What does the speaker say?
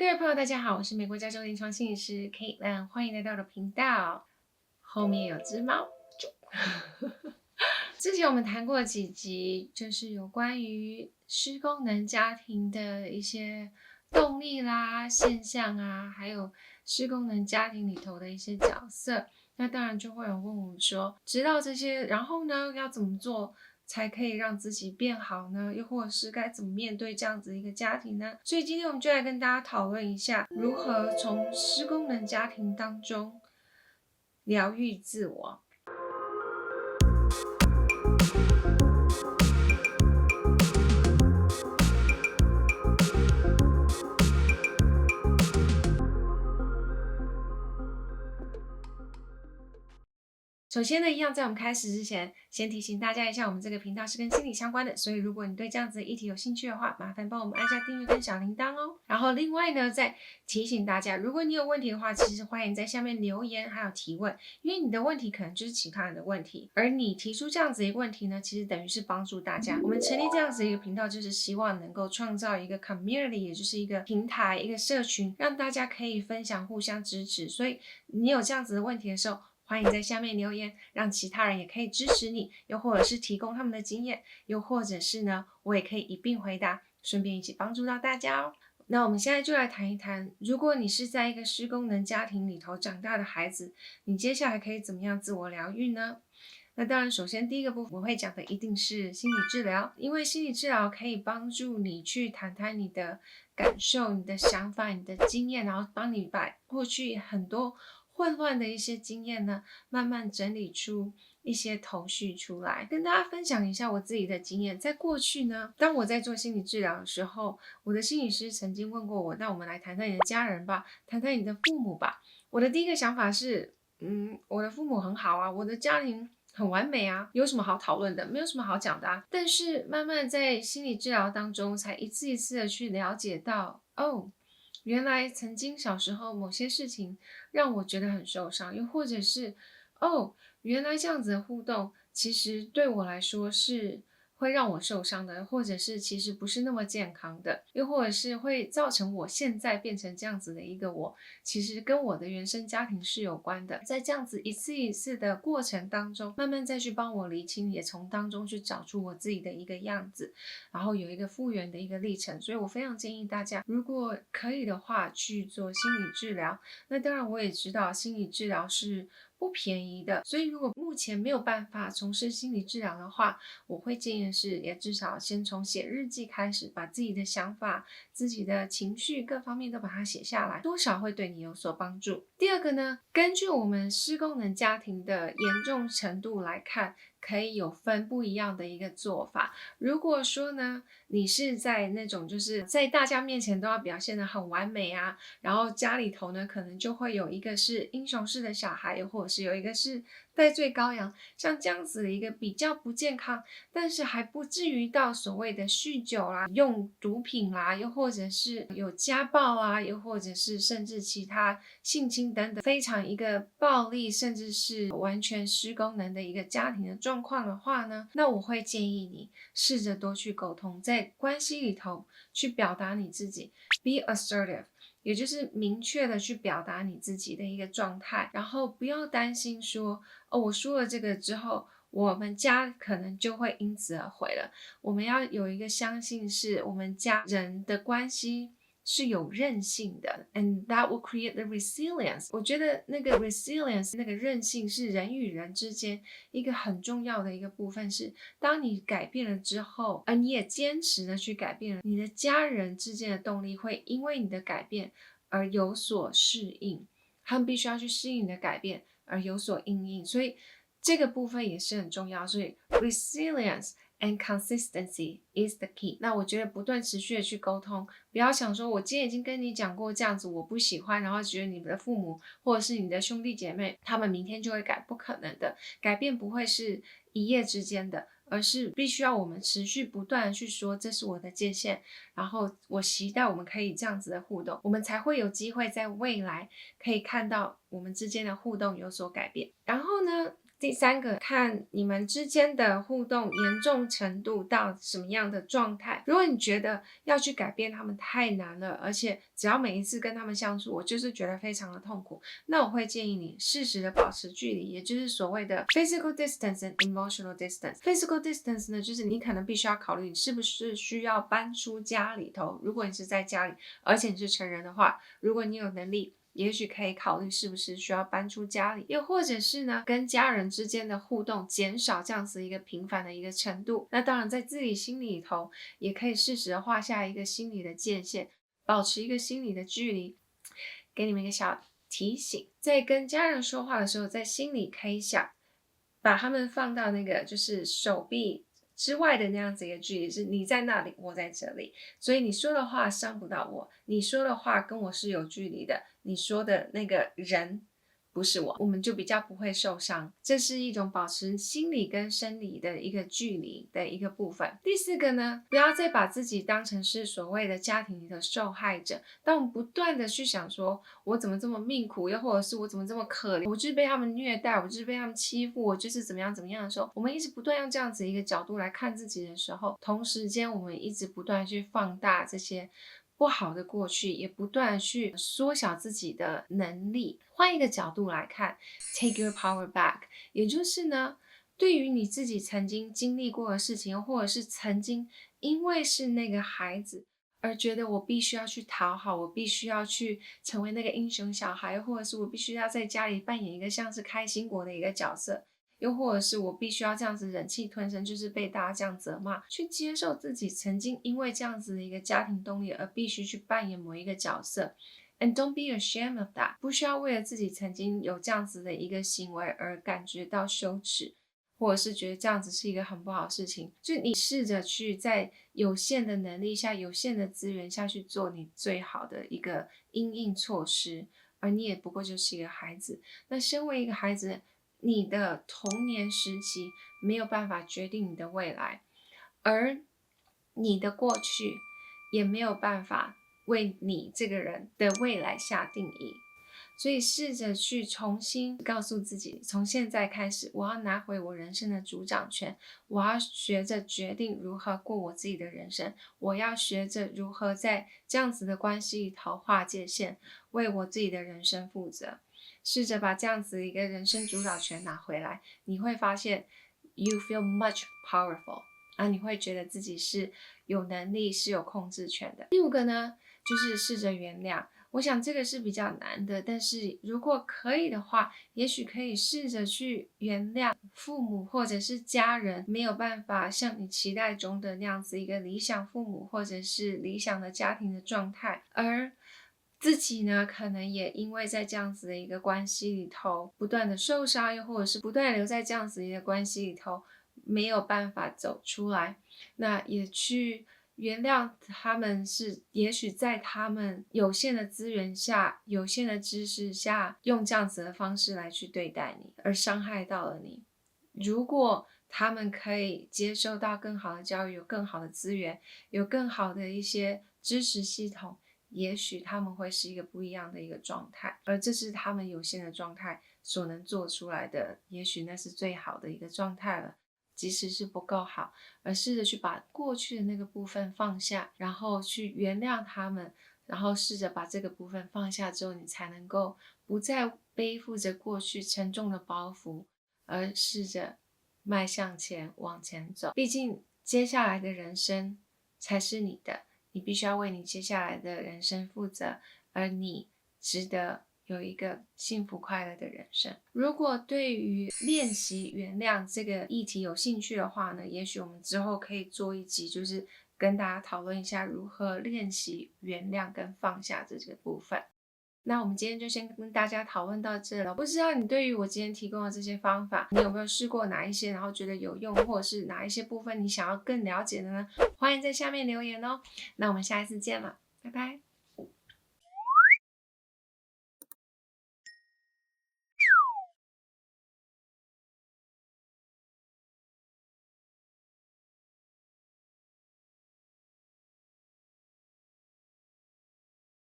各位朋友，大家好，我是美国加州临床心理师 Caitlin，欢迎来到我的频道。后面有只猫。之前我们谈过几集，就是有关于失功能家庭的一些动力啦、现象啊，还有失功能家庭里头的一些角色。那当然就会有问我说，知道这些，然后呢，要怎么做才可以让自己变好呢？又或者是该怎么面对这样子一个家庭呢？所以今天我们就来跟大家讨论一下，如何从失功能家庭当中疗愈自我。首先呢，一样在我们开始之前，先提醒大家一下，我们这个频道是跟心理相关的，所以如果你对这样子的议题有兴趣的话，麻烦帮我们按下订阅跟小铃铛哦。然后另外呢，再提醒大家，如果你有问题的话，其实欢迎在下面留言还有提问，因为你的问题可能就是其他人的问题，而你提出这样子一个问题呢，其实等于是帮助大家。我们成立这样子一个频道，就是希望能够创造一个 community， 也就是一个平台、一个社群，让大家可以分享、互相支持。所以你有这样子的问题的时候，欢迎在下面留言，让其他人也可以支持你，又或者是提供他们的经验，又或者是呢，我也可以一并回答，顺便一起帮助到大家哦。那我们现在就来谈一谈，如果你是在一个失功能家庭里头长大的孩子，你接下来可以怎么样自我疗愈呢？那当然，首先第一个部分我会讲的一定是心理治疗，因为心理治疗可以帮助你去谈谈你的感受、你的想法、你的经验，然后帮你把过去很多混乱的一些经验呢，慢慢整理出一些头绪出来。跟大家分享一下我自己的经验，在过去呢，当我在做心理治疗的时候，我的心理师曾经问过我，那我们来谈谈你的家人吧，谈谈你的父母吧。我的第一个想法是，我的父母很好啊，我的家庭很完美啊，有什么好讨论的？没有什么好讲的啊。但是慢慢在心理治疗当中，才一次一次的去了解到，哦，原来曾经小时候某些事情让我觉得很受伤，又或者是，哦，原来这样子的互动其实对我来说是会让我受伤的，或者是其实不是那么健康的，又或者是会造成我现在变成这样子的一个我，其实跟我的原生家庭是有关的。在这样子一次一次的过程当中，慢慢再去帮我厘清，也从当中去找出我自己的一个样子，然后有一个复原的一个历程。所以我非常建议大家，如果可以的话，去做心理治疗。那当然我也知道心理治疗是不便宜的，所以如果目前没有办法从事心理治疗的话，我会建议的是，也至少先从写日记开始，把自己的想法、自己的情绪各方面都把它写下来，多少会对你有所帮助。第二个呢，根据我们失功能家庭的严重程度来看，可以有分不一样的一个做法。如果说呢，你是在那种就是在大家面前都要表现得很完美啊，然后家里头呢可能就会有一个是英雄式的小孩，又或者是有一个是代罪羔羊，像这样子的一个比较不健康，但是还不至于到所谓的酗酒啦、用毒品啦，又或者是有家暴啊，又或者是甚至其他性侵等等非常一个暴力，甚至是完全失功能的一个家庭的状况的话呢，那我会建议你试着多去沟通，在关系里头去表达你自己 ，be assertive。也就是明确的去表达你自己的一个状态，然后不要担心说，哦，我说了这个之后，我们家可能就会因此而毁了。我们要有一个相信是我们家人的关系是有韧性的 ，and that will create the resilience。我觉得那个 resilience 那个韧性是人与人之间一个很重要的一个部分是，当你改变了之后，而你也坚持的去改变了，你的家人之间的动力会因为你的改变而有所适应，他们必须要去适应你的改变而有所因应，所以这个部分也是很重要。所以 resilience and consistency is the key。那我觉得不断持续的去沟通，不要想说我今天已经跟你讲过这样子我不喜欢，然后觉得你的父母或者是你的兄弟姐妹他们明天就会改，不可能的。改变不会是一夜之间的，而是必须要我们持续不断的去说这是我的界限，然后我期待我们可以这样子的互动，我们才会有机会在未来可以看到我们之间的互动有所改变。然后呢，第三个，看你们之间的互动严重程度到什么样的状态。如果你觉得要去改变他们太难了，而且只要每一次跟他们相处，我就是觉得非常的痛苦，那我会建议你适时的保持距离，也就是所谓的 physical distance and emotional distance。physical distance 呢，就是你可能必须要考虑你是不是需要搬出家里头。如果你是在家里，而且你是成人的话，如果你有能力，也许可以考虑是不是需要搬出家里，又或者是呢，跟家人之间的互动减少这样子一个频繁的一个程度。那当然在自己心里头也可以适时的画下一个心理的界限，保持一个心理的距离。给你们一个小提醒，在跟家人说话的时候，在心里可以想把他们放到那个就是手臂之外的那样子一个距离，是你在那里，我在这里，所以你说的话伤不到我，你说的话跟我是有距离的，你说的那个人不是我，我们就比较不会受伤。这是一种保持心理跟生理的一个距离的一个部分。第四个呢，不要再把自己当成是所谓的家庭里的受害者。当我们不断的去想说我怎么这么命苦，又或者是我怎么这么可怜，我就是被他们虐待，我就是被他们欺负，我就是怎么样怎么样的时候，我们一直不断用这样子一个角度来看自己的时候，同时间我们一直不断去放大这些不好的过去，也不断去缩小自己的能力。换一个角度来看 ，take your power back， 也就是呢，对于你自己曾经经历过的事情，或者是曾经因为是那个孩子而觉得我必须要去讨好，我必须要去成为那个英雄小孩，或者是我必须要在家里扮演一个像是开心果的一个角色。又或者是我必须要这样子忍气吞声，就是被大家这样责骂，去接受自己曾经因为这样子的一个家庭动力而必须去扮演某一个角色。And don't be ashamed of that， 不需要为了自己曾经有这样子的一个行为而感觉到羞耻，或者是觉得这样子是一个很不好的事情。就你试着去在有限的能力下、有限的资源下去做你最好的一个因应措施，而你也不过就是一个孩子。那身为一个孩子，你的童年时期没有办法决定你的未来，而你的过去也没有办法为你这个人的未来下定义。所以试着去重新告诉自己，从现在开始，我要拿回我人生的主掌权，我要学着决定如何过我自己的人生，我要学着如何在这样子的关系里头划界限，为我自己的人生负责。试着把这样子一个人生主导权拿回来，你会发现 you feel much powerful， 你会觉得自己是有能力，是有控制权的。第五个呢，就是试着原谅。我想这个是比较难的，但是如果可以的话，也许可以试着去原谅父母或者是家人没有办法像你期待中的那样子一个理想父母或者是理想的家庭的状态，而自己呢，可能也因为在这样子的一个关系里头不断的受伤，又或者是不断留在这样子一个关系里头没有办法走出来，那也去原谅他们，是也许在他们有限的资源下、有限的知识下，用这样子的方式来去对待你，而伤害到了你。如果他们可以接受到更好的教育，有更好的资源，有更好的一些支持系统，也许他们会是一个不一样的一个状态，而这是他们有限的状态所能做出来的，也许那是最好的一个状态了。即使是不够好，而试着去把过去的那个部分放下，然后去原谅他们，然后试着把这个部分放下之后，你才能够不再背负着过去沉重的包袱，而试着迈向前，往前走。毕竟接下来的人生才是你的，你必须要为你接下来的人生负责，而你值得有一个幸福快乐的人生。如果对于练习原谅这个议题有兴趣的话呢，也许我们之后可以做一集，就是跟大家讨论一下如何练习原谅跟放下这个部分。那我们今天就先跟大家讨论到这了。不知道你对于我今天提供的这些方法，你有没有试过哪一些，然后觉得有用，或者是哪一些部分你想要更了解的呢？欢迎在下面留言哦。那我们下一次见了，拜拜。